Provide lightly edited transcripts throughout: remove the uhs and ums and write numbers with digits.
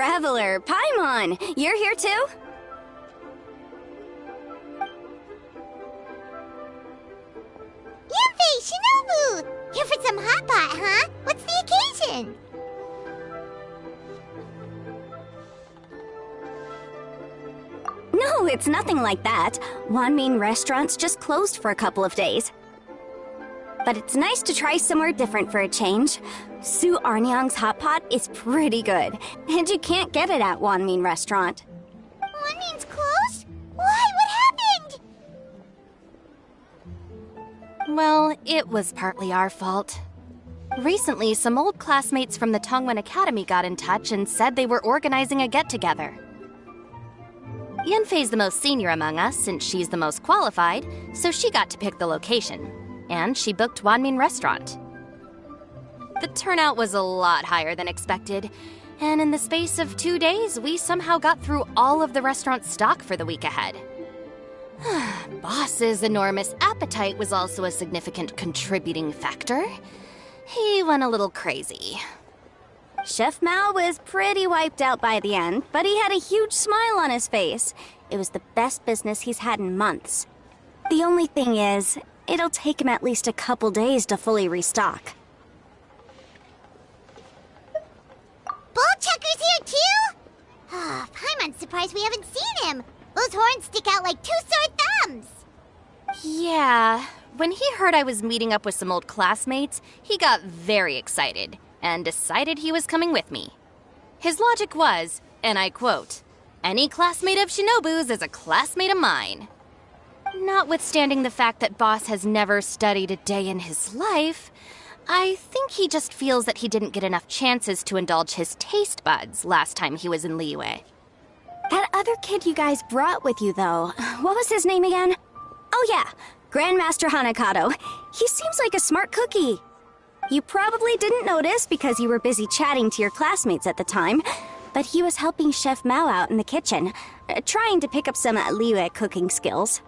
Traveler, Paimon, you're here too? Yunfei, Shinobu! Here for some hot pot, huh? What's the occasion? No, it's nothing like that. Wanmin restaurant's just closed for a couple of days. But it's nice to try somewhere different for a change. Su Arnyang's hot pot is pretty good, and you can't get it at Wanmin restaurant. Wanmin's closed? Why? What happened? Well, it was partly our fault. Recently, some old classmates from the Tongwen Academy got in touch and said they were organizing a get-together. Yunfei's the most senior among us, since she's the most qualified, so she got to pick the location. And she booked Wanmin Restaurant. The turnout was a lot higher than expected, and in the space of 2 days, we somehow got through all of the restaurant's stock for the week ahead. Boss's enormous appetite was also a significant contributing factor. He went a little crazy. Chef Mao was pretty wiped out by the end, but he had a huge smile on his face. It was the best business he's had in months. The only thing is, it'll take him at least a couple days to fully restock. Bullchucker's here too? Paimon's surprised we haven't seen him. Those horns stick out like two sore thumbs. Yeah, when he heard I was meeting up with some old classmates, he got very excited and decided he was coming with me. His logic was, and I quote, "Any classmate of Shinobu's is a classmate of mine." Notwithstanding the fact that Boss has never studied a day in his life, I think he just feels that he didn't get enough chances to indulge his taste buds last time he was in Liyue. That other kid you guys brought with you, though, what was his name again? Oh yeah, Grandmaster Hanakato. He seems like a smart cookie. You probably didn't notice because you were busy chatting to your classmates at the time, but he was helping Chef Mao out in the kitchen, trying to pick up some Liyue cooking skills.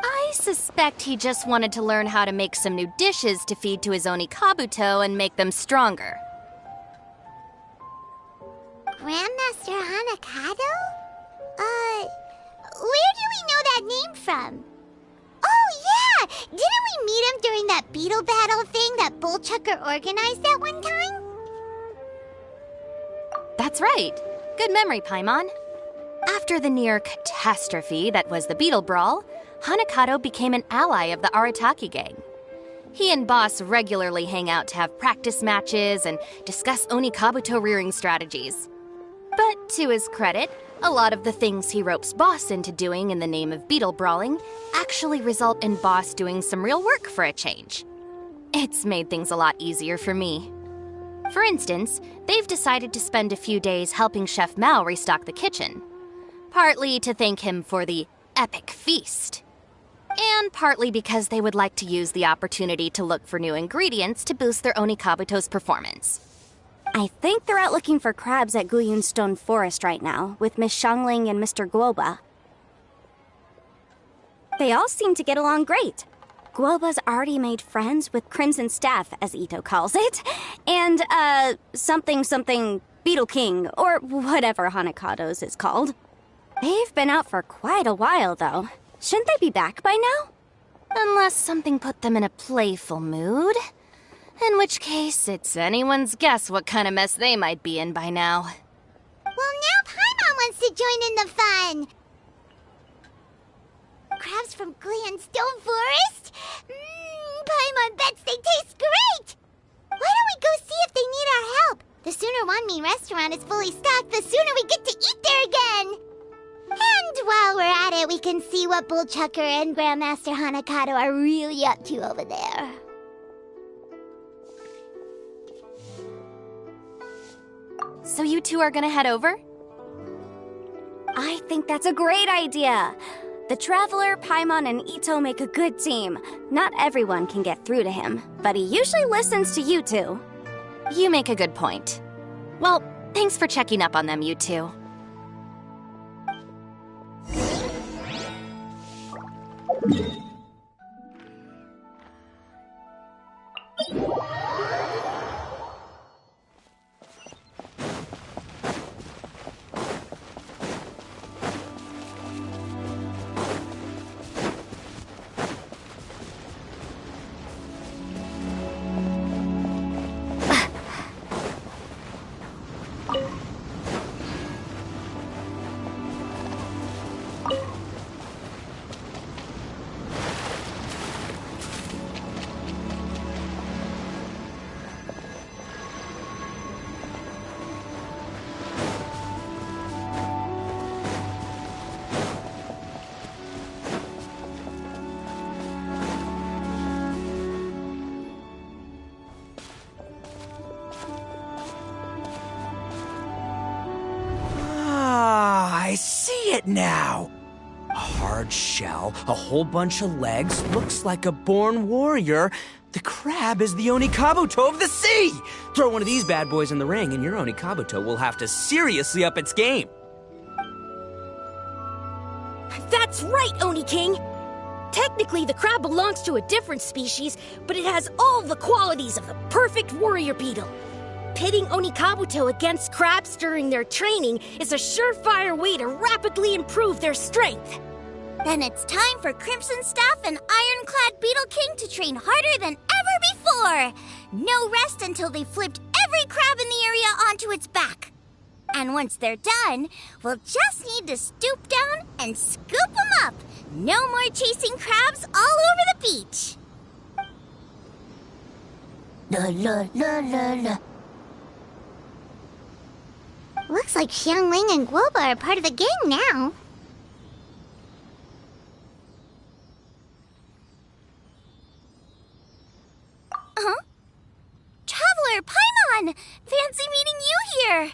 I suspect he just wanted to learn how to make some new dishes to feed to his Onikabuto and make them stronger. Grandmaster Hanakato? Where do we know that name from? Oh, yeah! Didn't we meet him during that beetle battle thing that Bullchucker organized at one time? That's right. Good memory, Paimon. After the near catastrophe that was the beetle brawl, Hanakato became an ally of the Arataki gang. He and Boss regularly hang out to have practice matches and discuss Onikabuto rearing strategies. But to his credit, a lot of the things he ropes Boss into doing in the name of beetle brawling actually result in Boss doing some real work for a change. It's made things a lot easier for me. For instance, they've decided to spend a few days helping Chef Mao restock the kitchen. Partly to thank him for the epic feast. And partly because they would like to use the opportunity to look for new ingredients to boost their Onikabuto's performance. I think they're out looking for crabs at Guyun Stone Forest right now, with Miss Shangling and Mr. Guoba. They all seem to get along great. Guoba's already made friends with Crimson Staff, as Ito calls it, and, something Beetle King, or whatever Hanakato's is called. They've been out for quite a while, though. Shouldn't they be back by now? Unless something put them in a playful mood. In which case, it's anyone's guess what kind of mess they might be in by now. Well, now Paimon wants to join in the fun! Crabs from Guyun Stone Forest? Paimon bets they taste great! Why don't we go see if they need our help? The sooner Wanmin restaurant is fully stocked, the sooner we get to eat there again! And while we're at it, we can see what Bullchucker and Grandmaster Hanakato are really up to over there. So you two are gonna head over? I think that's a great idea. The Traveler, Paimon, and Ito make a good team. Not everyone can get through to him, but he usually listens to you two. You make a good point. Well, thanks for checking up on them, you two. I see it now. A hard shell, a whole bunch of legs, looks like a born warrior. The crab is the Onikabuto of the sea! Throw one of these bad boys in the ring and your Onikabuto will have to seriously up its game. That's right, Oni King! Technically, the crab belongs to a different species, but it has all the qualities of the perfect warrior beetle. Pitting Onikabuto against crabs during their training is a surefire way to rapidly improve their strength. Then it's time for Crimson Staff and Ironclad Beetle King to train harder than ever before. No rest until they've flipped every crab in the area onto its back. And once they're done, we'll just need to stoop down and scoop them up. No more chasing crabs all over the beach. La la la la la. Looks like Xiangling and Guoba are part of the gang now. Huh? Traveler, Paimon! Fancy meeting you here!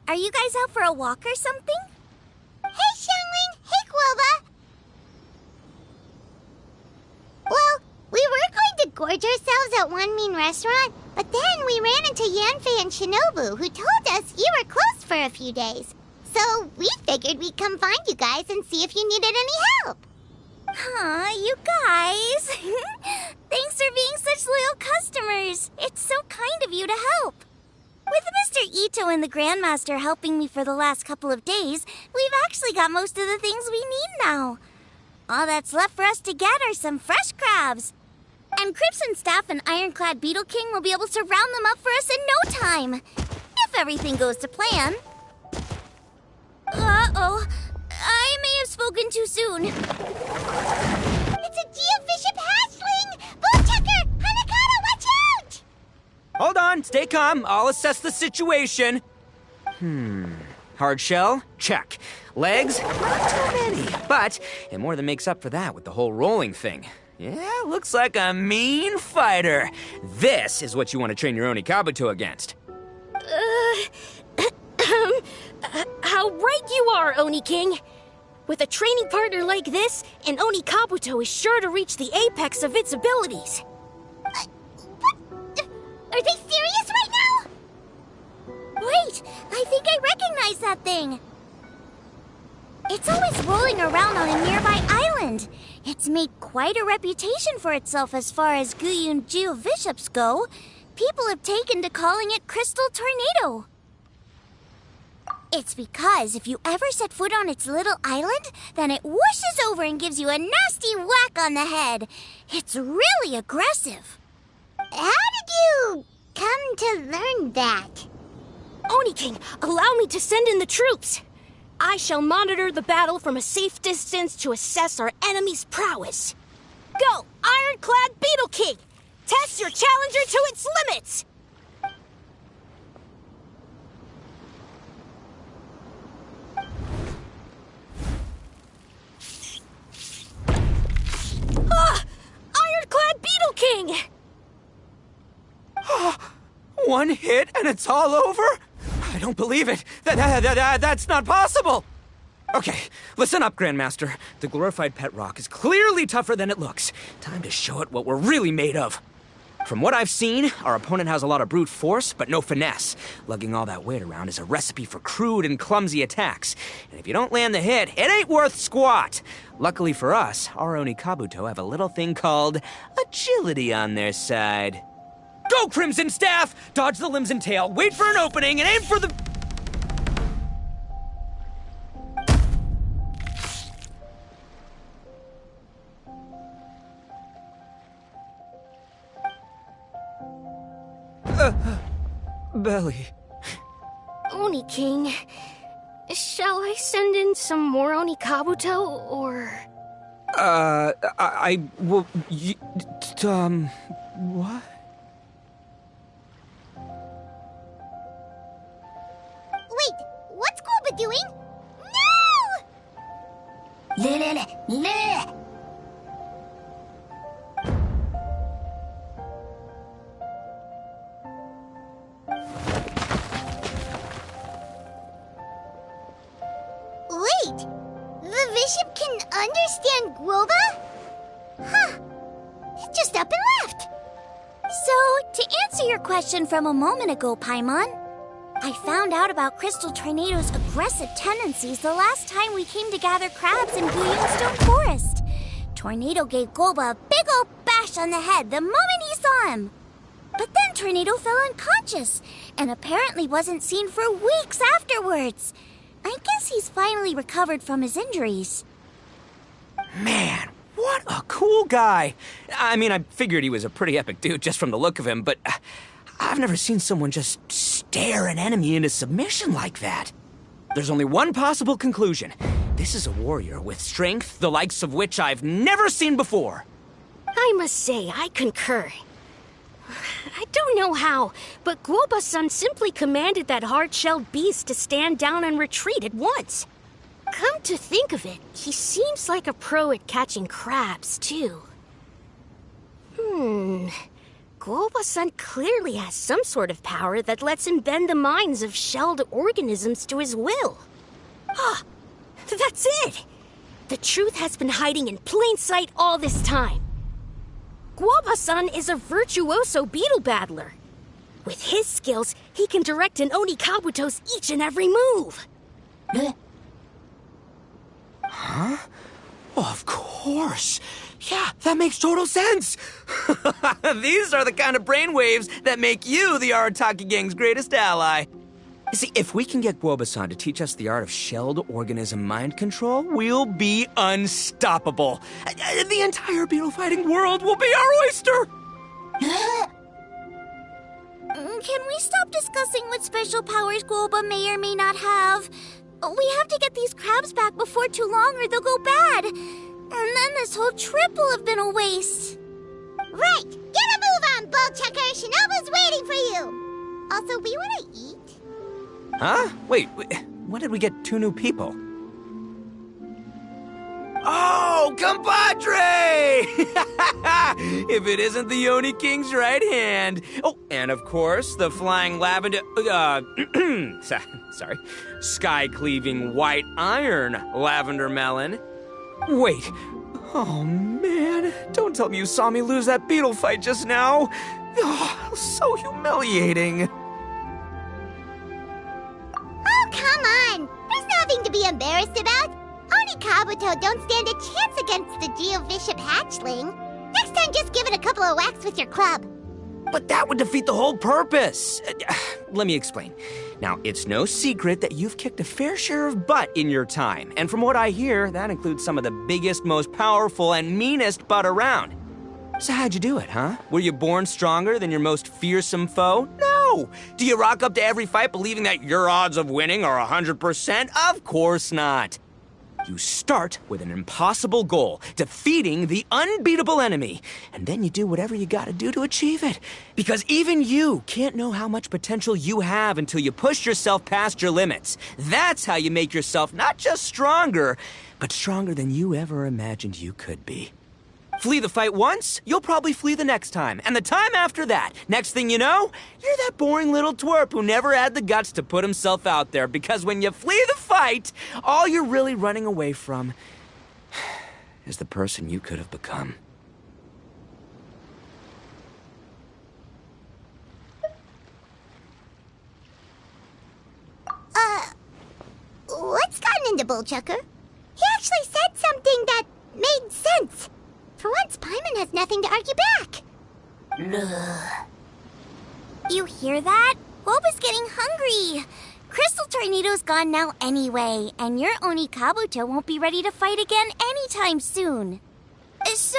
Are you guys out for a walk or something? Hey, Xiangling! Hey, Guoba! Well, we were going to gorge ourselves at one mean restaurant, but then we ran into Yanfei and Shinobu, who told us you were closed for a few days. So we figured we'd come find you guys and see if you needed any help. Aw, you guys. Thanks for being such loyal customers. It's so kind of you to help. With Mr. Ito and the Grandmaster helping me for the last couple of days, we've actually got most of the things we need now. All that's left for us to get are some fresh crabs. And Crimson Staff and Ironclad Beetle King will be able to round them up for us in no time. If everything goes to plan. Uh-oh. I may have spoken too soon. It's a geobishop hatchling! Bullchucker! Hanakata, watch out! Hold on, stay calm. I'll assess the situation. Hard shell? Check. Legs? Not too many, but it more than makes up for that with the whole rolling thing. Yeah, looks like a mean fighter. This is what you want to train your Onikabuto against. How right you are, Oni King! With a training partner like this, an Onikabuto is sure to reach the apex of its abilities. What? Are they serious right now? Wait, I think I recognize that thing. It's always rolling around on a nearby island. It's made quite a reputation for itself as far as Guyun geobishops go. People have taken to calling it Crystal Tornado. It's because if you ever set foot on its little island, then it whooshes over and gives you a nasty whack on the head. It's really aggressive. How did you come to learn that? Oni King, allow me to send in the troops. I shall monitor the battle from a safe distance to assess our enemy's prowess. Go, Ironclad Beetle King! Test your challenger to its limits! Ironclad Beetle King! One hit and it's all over? I don't believe it. That's not possible. Okay, listen up, Grandmaster. The glorified pet rock is clearly tougher than it looks. Time to show it what we're really made of. From what I've seen, our opponent has a lot of brute force, but no finesse. Lugging all that weight around is a recipe for crude and clumsy attacks. And if you don't land the hit, it ain't worth squat. Luckily for us, our Onikabuto have a little thing called agility on their side. Go, Crimson Staff! Dodge the limbs and tail, wait for an opening, and aim for the... belly. Oni King, Shall I send in some more Onikabuto, or... Well, what? Wait, what's Glooba doing? No! Wait, the Bishop can understand Glooba? Huh, just up and left. So, to answer your question from a moment ago, Paimon, I found out about Crystal Tornado's aggressive tendencies the last time we came to gather crabs in Stone Forest. Tornado gave Glooba a big ol' bash on the head the moment he saw him. But then Tornado fell unconscious, and apparently wasn't seen for weeks afterwards. I guess he's finally recovered from his injuries. Man, what a cool guy. I mean, I figured he was a pretty epic dude just from the look of him, but I've never seen someone just stare an enemy into submission like that. There's only one possible conclusion. This is a warrior with strength the likes of which I've never seen before. I must say, I concur. I don't know how, but Glooba-san simply commanded that hard-shelled beast to stand down and retreat at once. Come to think of it, he seems like a pro at catching crabs, too. Glooba-san clearly has some sort of power that lets him bend the minds of shelled organisms to his will. Ah, that's it! The truth has been hiding in plain sight all this time. Glooba-san is a virtuoso beetle battler. With his skills, he can direct an Onikabuto's each and every move. Huh? Oh, of course. Yeah, that makes total sense. These are the kind of brainwaves that make you the Arataki gang's greatest ally. You see, if we can get Glooba-san to teach us the art of shelled organism mind control, we'll be unstoppable. The entire beetle fighting world will be our oyster. Can we stop discussing what special powers Glooba may or may not have? We have to get these crabs back before too long or they'll go bad. And then this whole trip will have been a waste. Right, get a move on, Bullchucker. Shinobu's waiting for you. Also, we want to eat. Huh? Wait, when did we get 2 new people? Oh, compadre! If it isn't the Oni King's right hand. Oh, and of course, the flying lavender... sorry. Sky-cleaving white iron lavender melon. Wait. Oh, man. Don't tell me you saw me lose that beetle fight just now. Oh, so humiliating. Oh, come on! There's nothing to be embarrassed about. Onikabuto don't stand a chance against the Geo-Bishop hatchling. Next time, just give it a couple of whacks with your club. But that would defeat the whole purpose. Let me explain. Now, it's no secret that you've kicked a fair share of butt in your time. And from what I hear, that includes some of the biggest, most powerful, and meanest butt around. So how'd you do it, huh? Were you born stronger than your most fearsome foe? No! Do you rock up to every fight believing that your odds of winning are 100%? Of course not. You start with an impossible goal, defeating the unbeatable enemy. And then you do whatever you gotta do to achieve it. Because even you can't know how much potential you have until you push yourself past your limits. That's how you make yourself not just stronger, but stronger than you ever imagined you could be. Flee the fight once, you'll probably flee the next time. And the time after that, next thing you know, you're that boring little twerp who never had the guts to put himself out there. Because when you flee the fight, all you're really running away from is the person you could have become. What's gotten into Bullchucker? He actually said something that made sense. For once, Paimon has nothing to argue back. You hear that? Glooba's getting hungry. Crystal Tornado's gone now anyway, and your Onikabuto won't be ready to fight again anytime soon. So,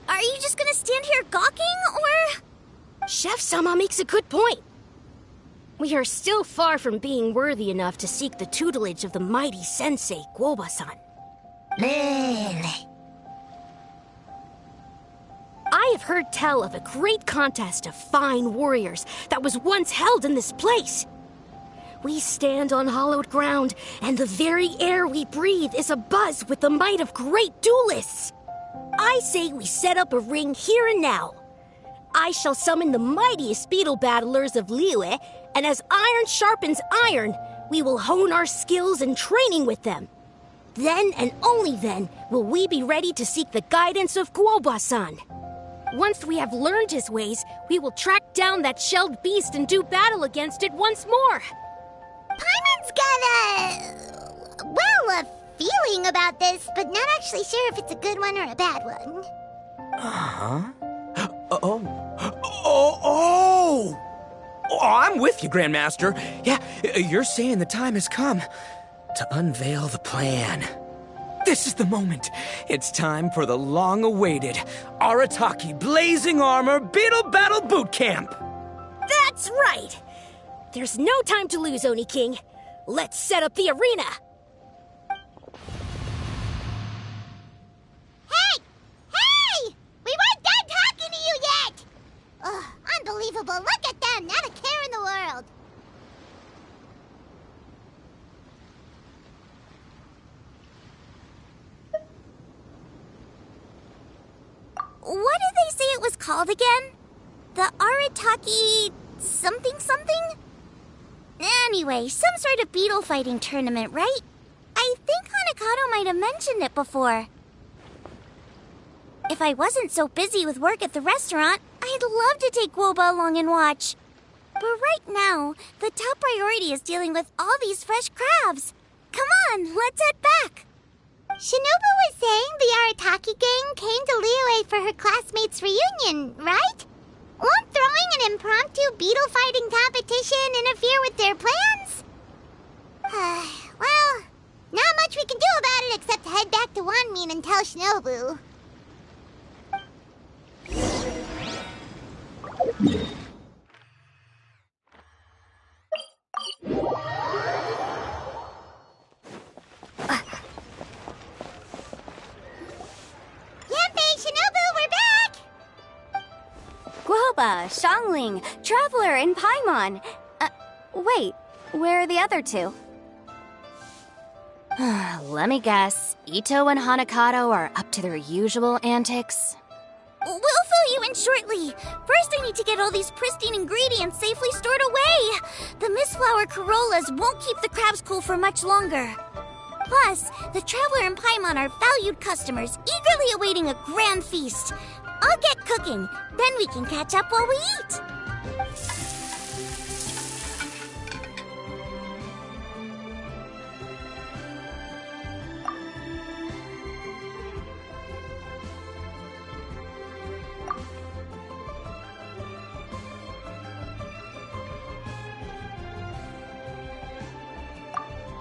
are you just gonna stand here gawking, or...? Chef-sama makes a good point. We are still far from being worthy enough to seek the tutelage of the mighty sensei, Guoba-san. I have heard tell of a great contest of fine warriors that was once held in this place. We stand on hallowed ground, and the very air we breathe is abuzz with the might of great duelists. I say we set up a ring here and now. I shall summon the mightiest beetle battlers of Liyue, and as iron sharpens iron, we will hone our skills and training with them. Then and only then will we be ready to seek the guidance of Guoba-san. Once we have learned his ways, we will track down that shelled beast and do battle against it once more. Paimon's got a feeling about this, but not actually sure if it's a good one or a bad one. I'm with you, Grandmaster. Yeah, you're saying the time has come to unveil the plan. This is the moment. It's time for the long-awaited Arataki Blazing Armor Beetle Battle Boot Camp. That's right! There's no time to lose, Oni King. Let's set up the arena! Hey! Hey! We weren't done talking to you yet! Ugh, unbelievable. Look at them. Not a care in the world. What did they say it was called again? The Arataki something something? Anyway, some sort of beetle fighting tournament, right? I think Hanakato might have mentioned it before. If I wasn't so busy with work at the restaurant, I'd love to take Guoba along and watch. But right now, the top priority is dealing with all these fresh crabs. Come on, let's head back. Shinobu was saying the Arataki gang came to Liyue for her classmates' reunion, right? Won't throwing an impromptu beetle fighting competition interfere with their plans? Well, not much we can do about it except head back to Wanmin and tell Shinobu. Guoba, Xiangling, Traveler, and Paimon. Wait, where are the other two? Let me guess. Ito and Hanakato are up to their usual antics? We'll fill you in shortly. First, I need to get all these pristine ingredients safely stored away. The mistflower corollas won't keep the crabs cool for much longer. Plus, the Traveler and Paimon are valued customers, eagerly awaiting a grand feast. I'll get cooking, then we can catch up while we eat.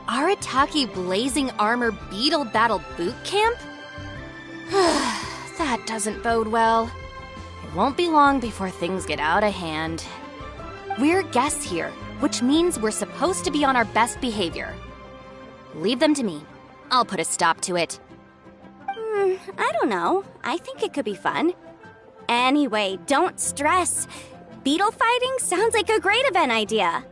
Arataki Blazing Armor Beetle Battle Boot Camp? That doesn't bode well. It won't be long before things get out of hand. We're guests here, which means we're supposed to be on our best behavior. Leave them to me. I'll put a stop to it. I don't know. I think it could be fun. Anyway, don't stress. Beetle fighting sounds like a great event idea.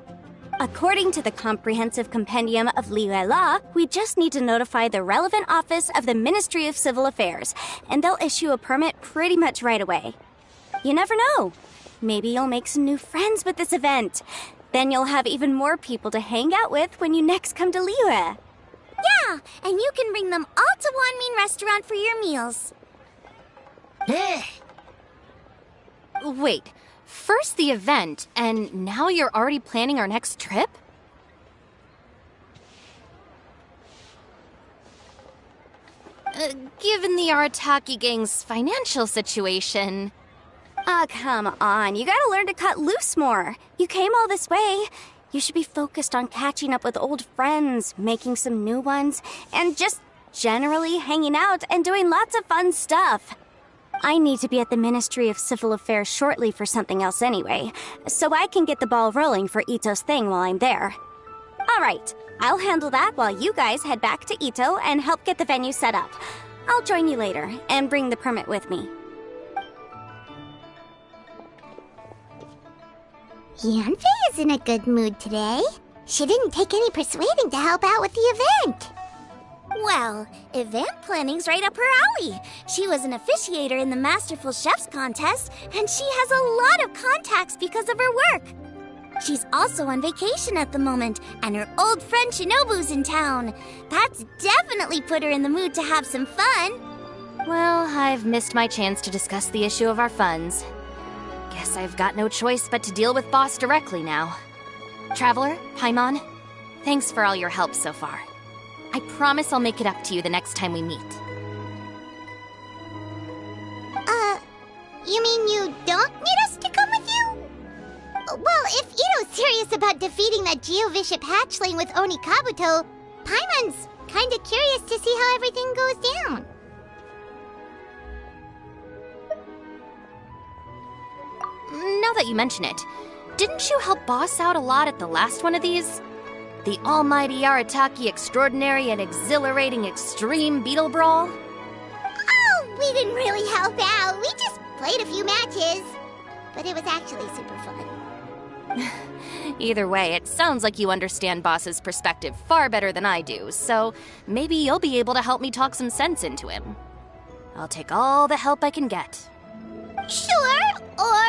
According to the Comprehensive Compendium of Liyue Law, we just need to notify the relevant office of the Ministry of Civil Affairs, and they'll issue a permit pretty much right away. You never know. Maybe you'll make some new friends with this event. Then you'll have even more people to hang out with when you next come to Liyue. Yeah, and you can bring them all to Wanmin Restaurant for your meals. Wait, first the event, and now you're already planning our next trip? Given the Arataki gang's financial situation... Come on. You gotta learn to cut loose more. You came all this way. You should be focused on catching up with old friends, making some new ones, and just generally hanging out and doing lots of fun stuff. I need to be at the Ministry of Civil Affairs shortly for something else anyway, so I can get the ball rolling for Ito's thing while I'm there. Alright, I'll handle that while you guys head back to Ito and help get the venue set up. I'll join you later, and bring the permit with me. Yanfei is in a good mood today. She didn't take any persuading to help out with the event. Well, event planning's right up her alley. She was an officiator in the Masterful Chefs contest, and she has a lot of contacts because of her work. She's also on vacation at the moment, and her old friend Shinobu's in town. That's definitely put her in the mood to have some fun. Well, I've missed my chance to discuss the issue of our funds. Guess I've got no choice but to deal with Boss directly now. Traveler, Paimon, thanks for all your help so far. I promise I'll make it up to you the next time we meet. You mean you don't need us to come with you? Well, if Ito's serious about defeating that Geovishap hatchling with Oni Kabuto, Paimon's kinda curious to see how everything goes down. Now that you mention it, didn't you help Boss out a lot at the last one of these? The almighty Arataki extraordinary and exhilarating extreme beetle brawl? Oh, we didn't really help out. We just played a few matches. But it was actually super fun. Either way, it sounds like you understand Boss's perspective far better than I do, so maybe you'll be able to help me talk some sense into him. I'll take all the help I can get. Sure, or,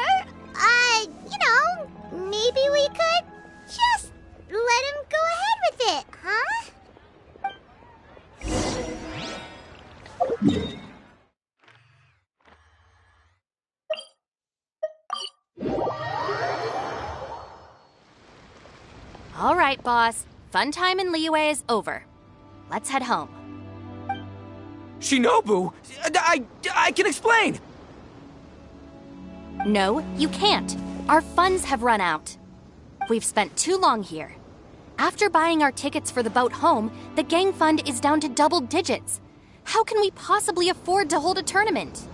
maybe we could just let him go ahead with it, huh? All right, Boss. Fun time in Liyue is over. Let's head home. Shinobu, I can explain. No, you can't. Our funds have run out. We've spent too long here. After buying our tickets for the boat home, the gang fund is down to double digits. How can we possibly afford to hold a tournament?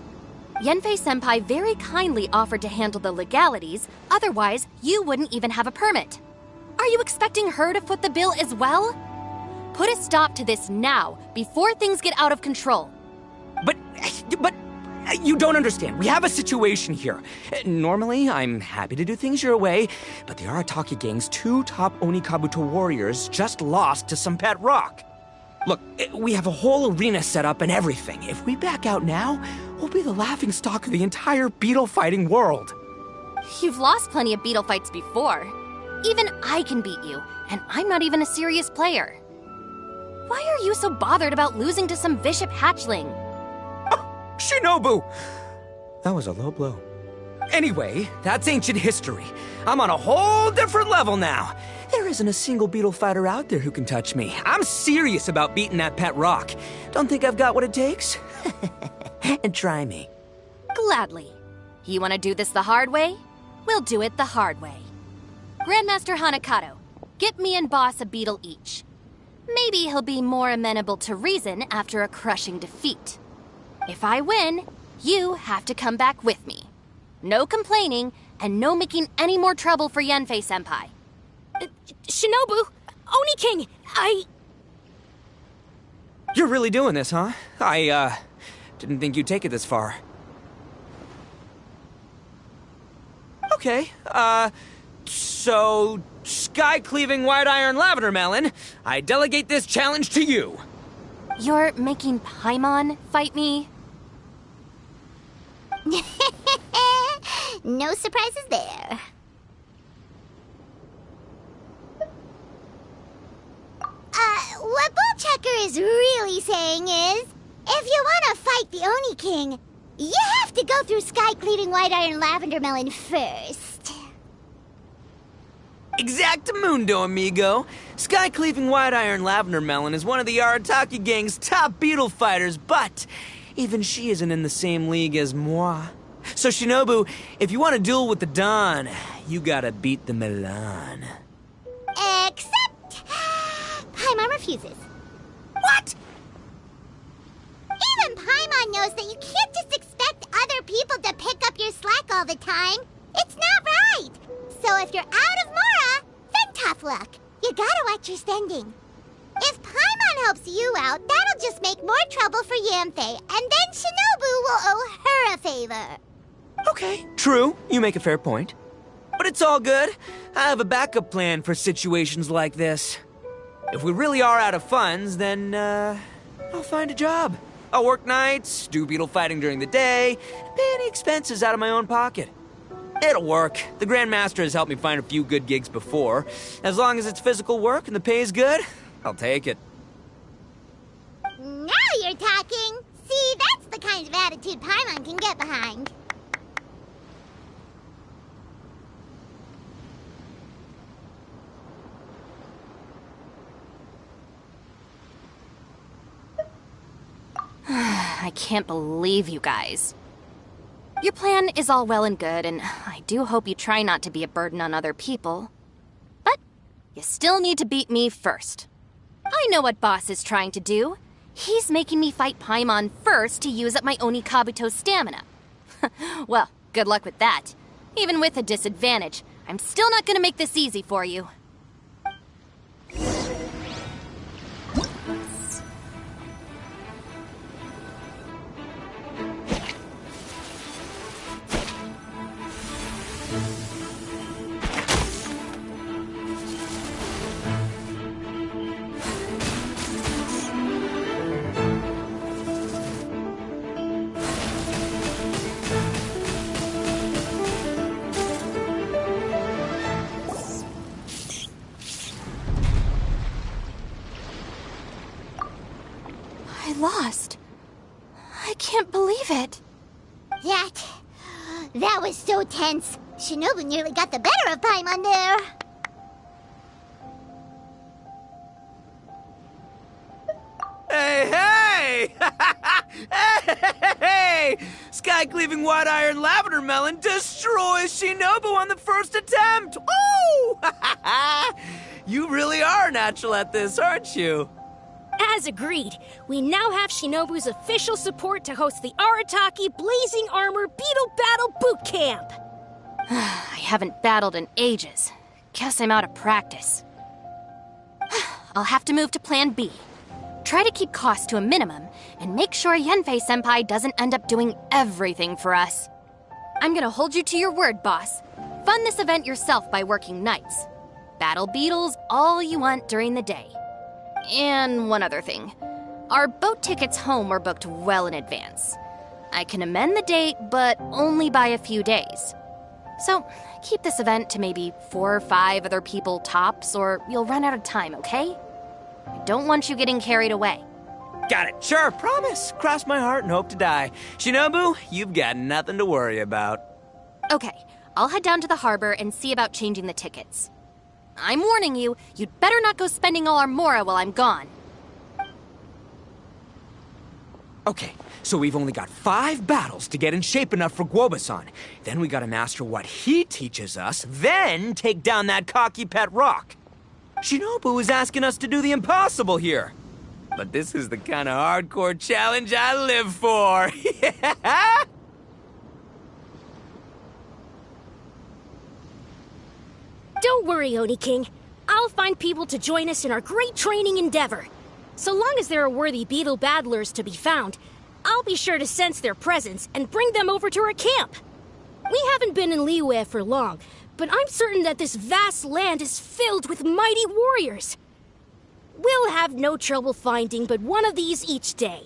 Yanfei-senpai very kindly offered to handle the legalities, otherwise you wouldn't even have a permit. Are you expecting her to foot the bill as well? Put a stop to this now, before things get out of control. But you don't understand. We have a situation here. Normally, I'm happy to do things your way, but the Arataki gang's 2 top Oni Kabuto warriors just lost to some pet rock. Look, we have a whole arena set up and everything. If we back out now, we'll be the laughingstock of the entire beetle fighting world. You've lost plenty of beetle fights before. Even I can beat you, and I'm not even a serious player. Why are you so bothered about losing to some Bishop hatchling? Shinobu! That was a low blow. Anyway, that's ancient history. I'm on a whole different level now. There isn't a single beetle fighter out there who can touch me. I'm serious about beating that pet rock. Don't think I've got what it takes? And try me. Gladly. You want to do this the hard way? We'll do it the hard way. Grandmaster Hanakato, get me and Boss a beetle each. Maybe he'll be more amenable to reason after a crushing defeat. If I win, you have to come back with me. No complaining, and no making any more trouble for Yanfei-senpai. Shinobu! Oni King! You're really doing this, huh? I didn't think you'd take it this far. Okay, so, sky-cleaving white iron lavender melon, I delegate this challenge to you. You're making Paimon fight me? No surprises there. What Bullchecker is really saying is, if you want to fight the Oni King, you have to go through sky-cleaving white iron lavender melon first. Exactamundo, amigo. Sky-cleaving white iron lavender melon is one of the Arataki gang's top beetle fighters, but even she isn't in the same league as moi. So Shinobu, if you want to duel with the Don, you gotta beat the Milan. Except... Paimon refuses. What? Even Paimon knows that you can't just expect other your slack all the time. It's not right. So if you're out of Mora, then tough luck. You gotta watch your spending. If Paimon helps you out, that'll just make more trouble for Yamfe, and then Shinobu will owe her a favor. Okay, true. You make a fair point. But it's all good. I have a backup plan for situations like this. If we really are out of funds, then, I'll find a job. I'll work nights, do beetle fighting during the day, pay any expenses out of my own pocket. It'll work. The Grandmaster has helped me find a few good gigs before. As long as it's physical work and the pay is good, I'll take it. Now you're talking. See, that's the kind of attitude Paimon can get behind. I can't believe you guys. Your plan is all well and good, and I do hope you try not to be a burden on other people. But you still need to beat me first. I know what Boss is trying to do. He's making me fight Paimon first to use up my Oni Kabuto's stamina. Well, good luck with that. Even with a disadvantage, I'm still not gonna make this easy for you. Lost. I can't believe it. That was so tense. Shinobu nearly got the better of Paimon there. Hey! Hey! Sky-cleaving white iron lavender melon destroys Shinobu on the first attempt! Woo! You really are natural at this, aren't you? As agreed, we now have Shinobu's official support to host the Arataki Blazing Armor Beetle Battle Boot Camp. I haven't battled in ages. Guess I'm out of practice. I'll have to move to Plan B. Try to keep costs to a minimum, and make sure Yenfei-senpai doesn't end up doing everything for us. I'm gonna hold you to your word, boss. Fund this event yourself by working nights. Battle beetles all you want during the day. And one other thing. Our boat tickets home were booked well in advance. I can amend the date, but only by a few days. So, keep this event to maybe 4 or 5 other people tops, or you'll run out of time, okay? I don't want you getting carried away. Got it. Sure, promise. Cross my heart and hope to die. Shinobu, you've got nothing to worry about. Okay, I'll head down to the harbor and see about changing the tickets. I'm warning you, you'd better not go spending all our Mora while I'm gone. Okay, so we've only got 5 battles to get in shape enough for Guoba-san. Then we gotta master what he teaches us, then take down that cocky pet rock. Shinobu is asking us to do the impossible here. But this is the kind of hardcore challenge I live for. Yeah! Don't worry, Oni King. I'll find people to join us in our great training endeavor. So long as there are worthy beetle battlers to be found, I'll be sure to sense their presence and bring them over to our camp. We haven't been in Liyue for long, but I'm certain that this vast land is filled with mighty warriors. We'll have no trouble finding but one of these each day.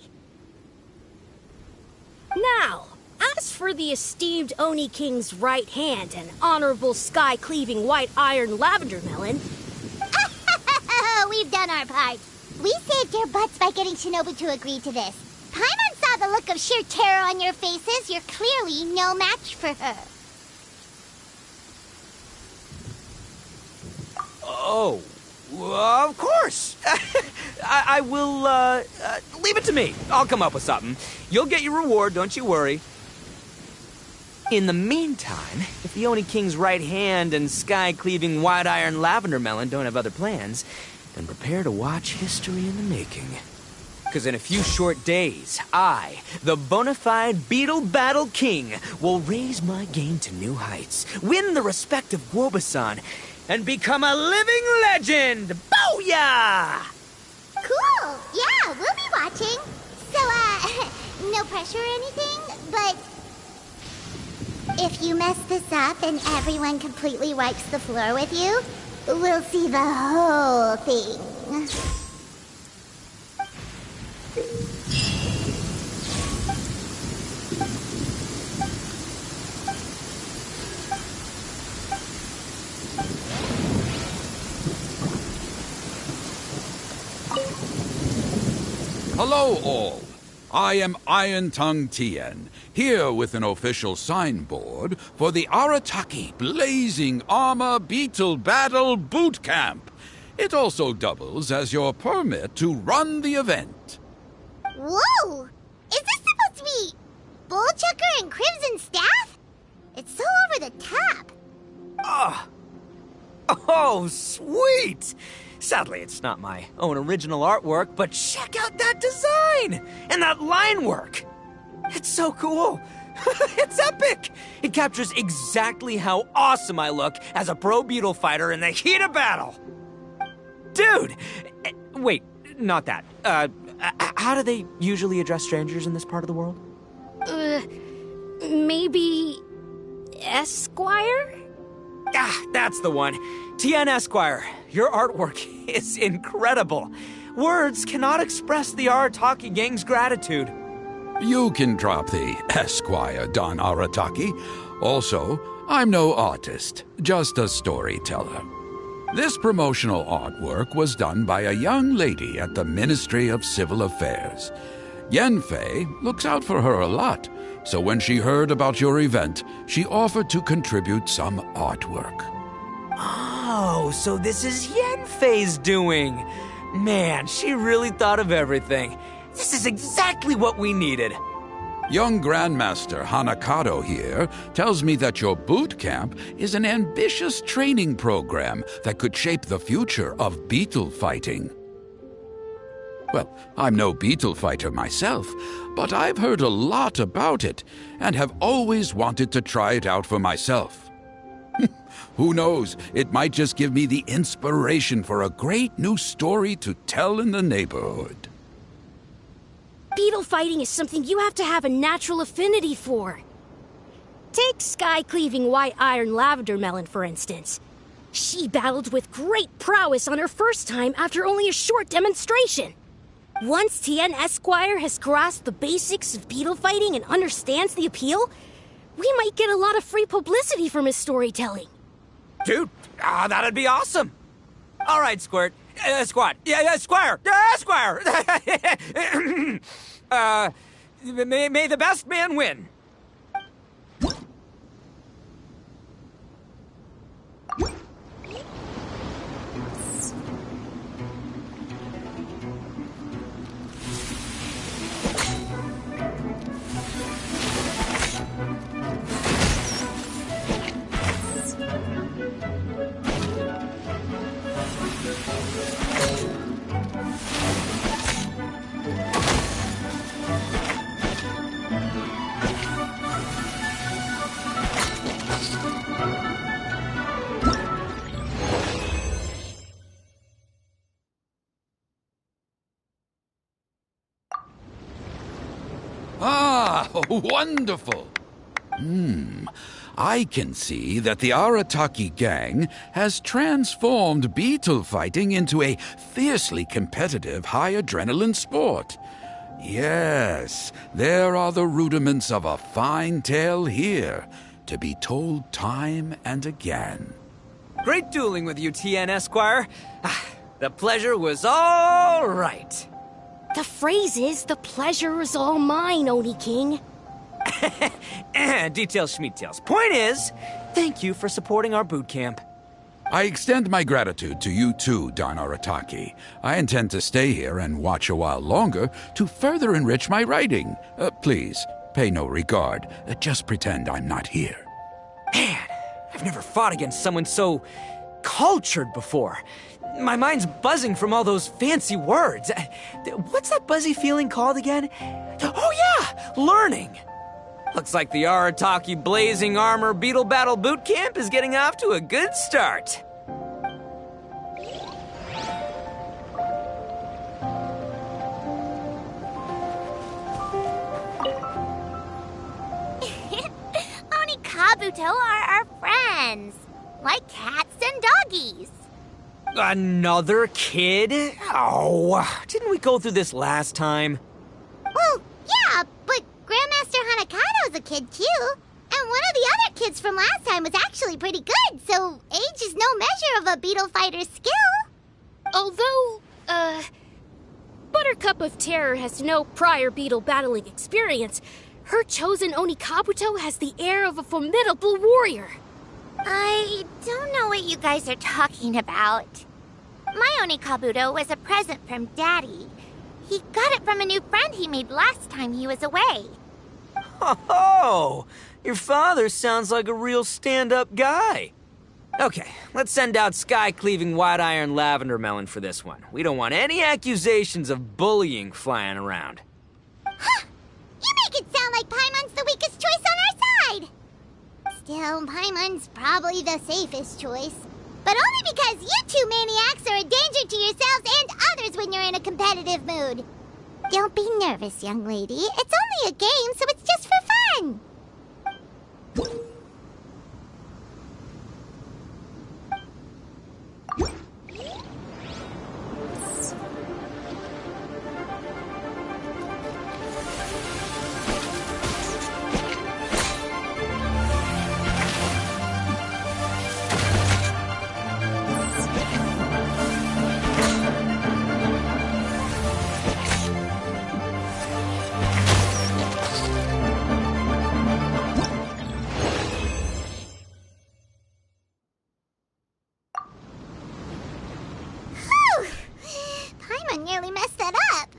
Now, as for the esteemed Oni King's right hand and honorable sky-cleaving white iron lavender melon... We've done our part. We saved your butts by getting Shinobu to agree to this. Paimon saw the look of sheer terror on your faces. You're clearly no match for her. Oh, of course. I will, leave it to me. I'll come up with something. You'll get your reward, don't you worry. In the meantime, if the Oni King's right hand and sky-cleaving white iron lavender melon don't have other plans, then prepare to watch history in the making. Because in a few short days, I, the bona fide Beetle Battle King, will raise my game to new heights, win the respect of Wobasan, and become a living legend! Booyah! Cool! Yeah, we'll be watching. So, no pressure or anything, but if you mess this up and everyone completely wipes the floor with you, we'll see the whole thing. Hello, all. I am Iron Tongue Tien, here with an official signboard for the Arataki Blazing Armor Beetle Battle Boot Camp. It also doubles as your permit to run the event. Whoa! Is this supposed to be Bullchucker and Crimson Staff? It's so over the top. Oh, sweet! Sadly, it's not my own original artwork, but check out that design! And that line work! It's so cool! It's epic! It captures exactly how awesome I look as a pro beetle fighter in the heat of battle! Dude! Wait, not that. How do they usually address strangers in this part of the world? Maybe Esquire? Ah, that's the one. Tien Esquire, your artwork is incredible. Words cannot express the Arataki gang's gratitude. You can drop the Esquire, Don Arataki. Also, I'm no artist, just a storyteller. This promotional artwork was done by a young lady at the Ministry of Civil Affairs. Yenfei looks out for her a lot, so when she heard about your event, she offered to contribute some artwork. Oh, so this is Yenfei's doing. Man, she really thought of everything. This is exactly what we needed. Young Grandmaster Hanakado here tells me that your boot camp is an ambitious training program that could shape the future of beetle fighting. Well, I'm no beetle fighter myself, but I've heard a lot about it and have always wanted to try it out for myself. Who knows, it might just give me the inspiration for a great new story to tell in the neighborhood. Beetle fighting is something you have to have a natural affinity for. Take sky-cleaving white iron lavender melon, for instance. She battled with great prowess on her first time after only a short demonstration. Once Tien Esquire has grasped the basics of beetle fighting and understands the appeal, we might get a lot of free publicity from his storytelling. Dude, that'd be awesome. All right, Squirt. Squad. Yeah, Squire. Squire. May the best man win. Ah, wonderful! I can see that the Arataki gang has transformed beetle fighting into a fiercely competitive high-adrenaline sport. Yes, there are the rudiments of a fine tale here, to be told time and again. Great dueling with you, Tien Esquire. The pleasure was all right. The phrase is, the pleasure is all mine, Oni King. Details schmeetails. Point is, thank you for supporting our boot camp. I extend my gratitude to you too, Don Arataki. I intend to stay here and watch a while longer to further enrich my writing. Please, pay no regard. Just pretend I'm not here. Man, I've never fought against someone so cultured before. My mind's buzzing from all those fancy words. What's that buzzy feeling called again? Oh yeah, learning. Looks like the Arataki Blazing Armor Beetle Battle Boot Camp is getting off to a good start. Kabuto are our friends, like cats and doggies. Another kid? Oh, didn't we go through this last time? Well, yeah, but Grandmaster Hanakado's a kid too. And one of the other kids from last time was actually pretty good, so age is no measure of a beetle fighter's skill. Although, Buttercup of Terror has no prior beetle battling experience, her chosen Oni Kabuto has the air of a formidable warrior. I don't know what you guys are talking about. My Oni Kabuto was a present from Daddy. He got it from a new friend he made last time he was away. Oh, your father sounds like a real stand-up guy. Okay, let's send out Sky-Cleaving White Iron Lavender Melon for this one. We don't want any accusations of bullying flying around. Huh! You make it sound like Paimon's the weakest choice on our side! Still, Paimon's probably the safest choice. But only because you two maniacs are a danger to yourselves and others when you're in a competitive mood. Don't be nervous, young lady. It's only a game, so it's just for fun. Nearly messed that up.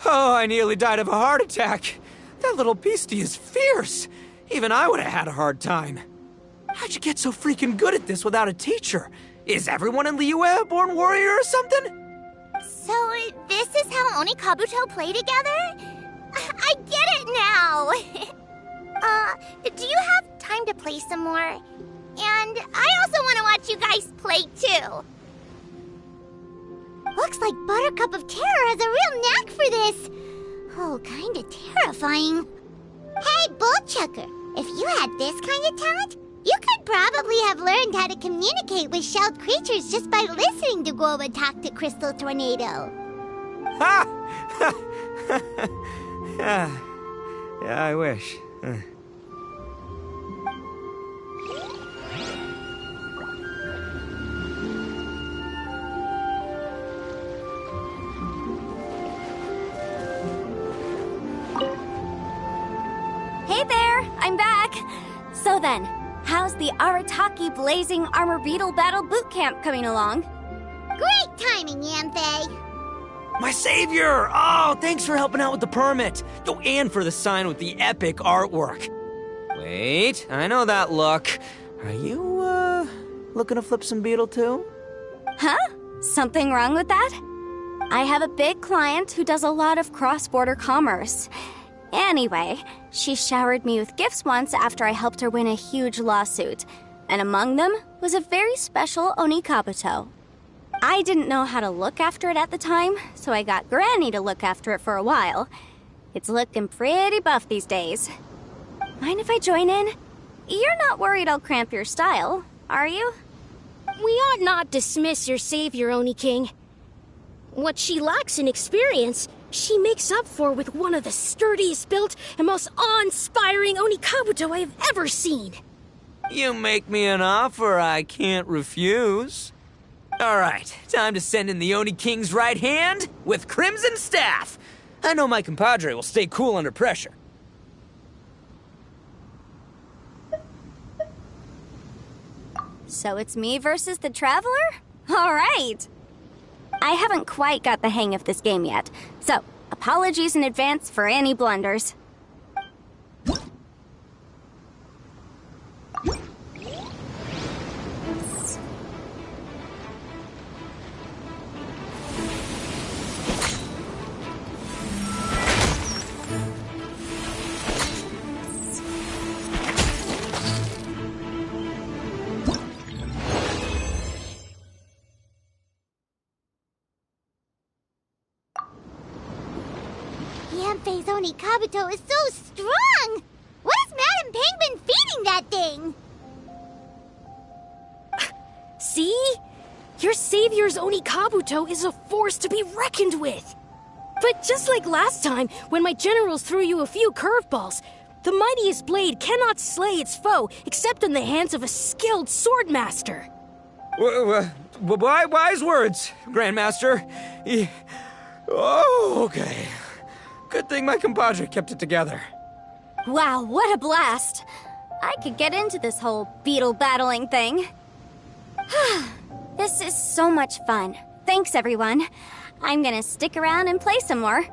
I nearly died of a heart attack. That little beastie is fierce. Even I would have had a hard time. How'd you get so freaking good at this without a teacher? Is everyone in Liyue a born warrior or something? So this is how Oni Kabuto play together? I get it now. Do you have time to play some more? And I also want to watch you guys play too. Looks like Buttercup of Terror has a real knack for this. Oh, kinda terrifying. Hey, Bullchucker, if you had this kind of talent, you could probably have learned how to communicate with shelled creatures just by listening to Guoba talk to Crystal Tornado. Ha! Yeah, I wish. Hey there, I'm back. So then, how's the Arataki Blazing Armor Beetle Battle Boot Camp coming along? Great timing, Yanthe. My savior! Oh, thanks for helping out with the permit. Oh, and for the sign with the epic artwork. Wait, I know that look. Are you, looking to flip some beetle too? Huh? Something wrong with that? I have a big client who does a lot of cross-border commerce. Anyway, she showered me with gifts once after I helped her win a huge lawsuit, and among them was a very special Oni Kabuto. I didn't know how to look after it at the time, so I got Granny to look after it for a while. It's looking pretty buff these days. Mind if I join in? You're not worried I'll cramp your style, are you? We ought not dismiss your savior, Oni King. What she lacks in experience, she makes up for with one of the sturdiest built and most awe-inspiring Oni Kabuto I have ever seen. You make me an offer I can't refuse. All right, time to send in the Oni King's right hand with Crimson Staff. I know my compadre will stay cool under pressure. So it's me versus the Traveler? All right. I haven't quite got the hang of this game yet, so apologies in advance for any blunders. Can't face Oni Kabuto is so strong! What has Madam Penguin feeding that thing? See? Your savior's Oni Kabuto is a force to be reckoned with. But just like last time, when my generals threw you a few curveballs, the mightiest blade cannot slay its foe except in the hands of a skilled swordmaster. Wise words, Grandmaster. Oh, okay. Good thing my compadre kept it together. Wow, what a blast! I could get into this whole beetle battling thing. This is so much fun. Thanks, everyone. I'm gonna stick around and play some more.